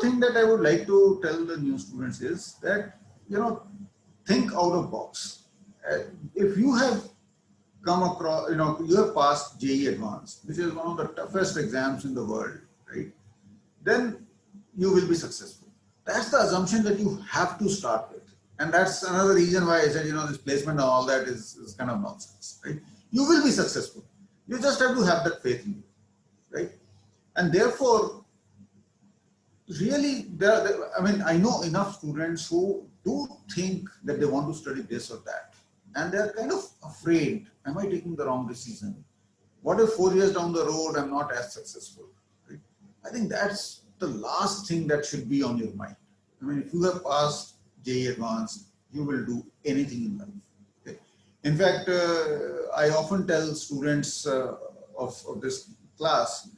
thing that I would like to tell the new students is that, think out of box. If you have come across, you have passed JEE Advanced, which is one of the toughest exams in the world, right? Then you will be successful. That's the assumption that you have to start with. And that's another reason why I said, this placement and all that is kind of nonsense, right? You will be successful. You just have to have that faith in you, right? And therefore, really, I know enough students who do think that they want to study this or that. And they're kind of afraid, am I taking the wrong decision? What if 4 years down the road, I'm not as successful? Right? I think that's the last thing that should be on your mind. If you have passed JEE Advanced, you will do anything in life. Okay? In fact, I often tell students of this class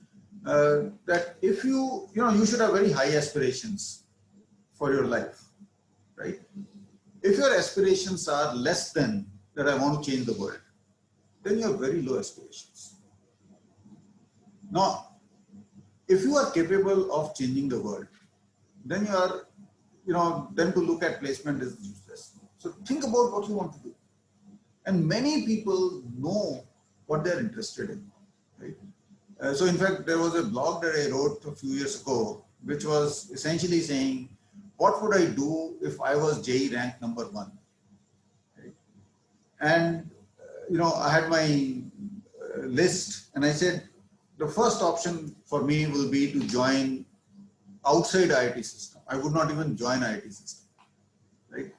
that if you should have very high aspirations for your life, right? If your aspirations are less than that I want to change the world, then you have very low aspirations. Now, if you are capable of changing the world, then you are, then to look at placement is useless. So think about what you want to do. And many people know what they're interested in, right? So in fact, there was a blog that I wrote a few years ago, which was essentially saying, what would I do if I was JEE ranked number 1? Right? And, I had my list and I said, the first option for me will be to join outside IIT system. I would not even join IIT system, right?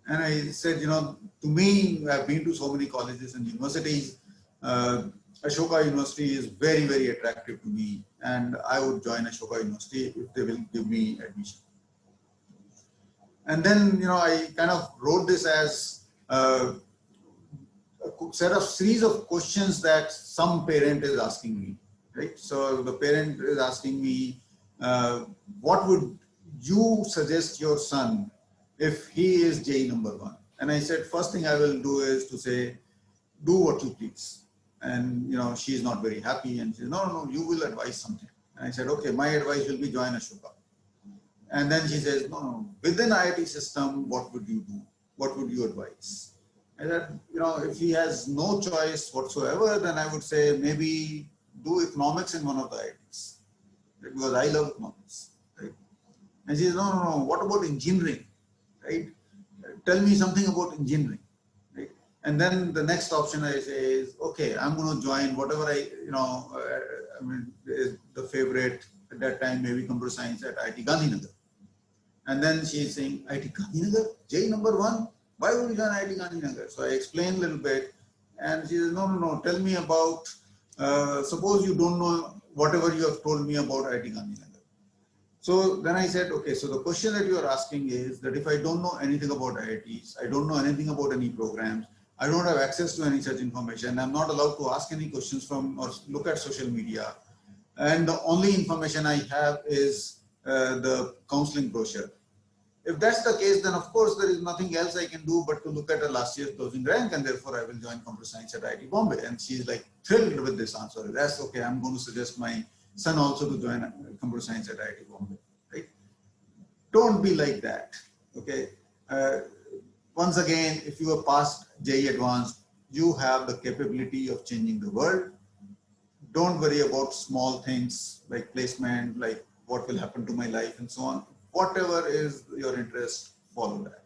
And I said, to me, I've been to so many colleges and universities. Ashoka University is very, very attractive to me, and I would join Ashoka University if they will give me admission. And then, I kind of wrote this as a series of questions that some parent is asking me, right? So the parent is asking me, what would you suggest your son if he is JEE number 1? And I said, first thing I will do is to say, do what you please. And, she's not very happy and she said, no, you will advise something. And I said, okay, my advice will be join Ashoka. And then she says, no, within IIT system, what would you do? What would you advise? And that, if he has no choice whatsoever, then I would say maybe do economics in one of the IITs, right? Because I love economics, right? And she says, no, what about engineering, right? Tell me something about engineering, right? And then the next option I say is, okay, I'm going to join whatever the favorite at that time, maybe computer science at IIT Gandhinagar. And then she is saying, IIT Gandhinagar, JEE number 1, why would you join IIT Gandhinagar? So I explained a little bit, and she says, no, tell me about, suppose you don't know whatever you have told me about IIT Gandhinagar. So then I said, okay, so the question that you are asking is that if I don't know anything about IITs, I don't know anything about any programs, I don't have access to any such information, I'm not allowed to ask any questions from or look at social media, and the only information I have is the counseling brochure. If that's the case, then of course there is nothing else I can do but to look at a last year's closing rank, and therefore I will join computer science at IIT Bombay. And she's like thrilled with this answer. That's okay, I'm going to suggest my son also to join computer science at IIT Bombay, right? Don't be like that, okay? Once again, if you have passed JEE Advanced, you have the capability of changing the world. Don't worry about small things like placement, like what will happen to my life and so on. Whatever is your interest, follow that.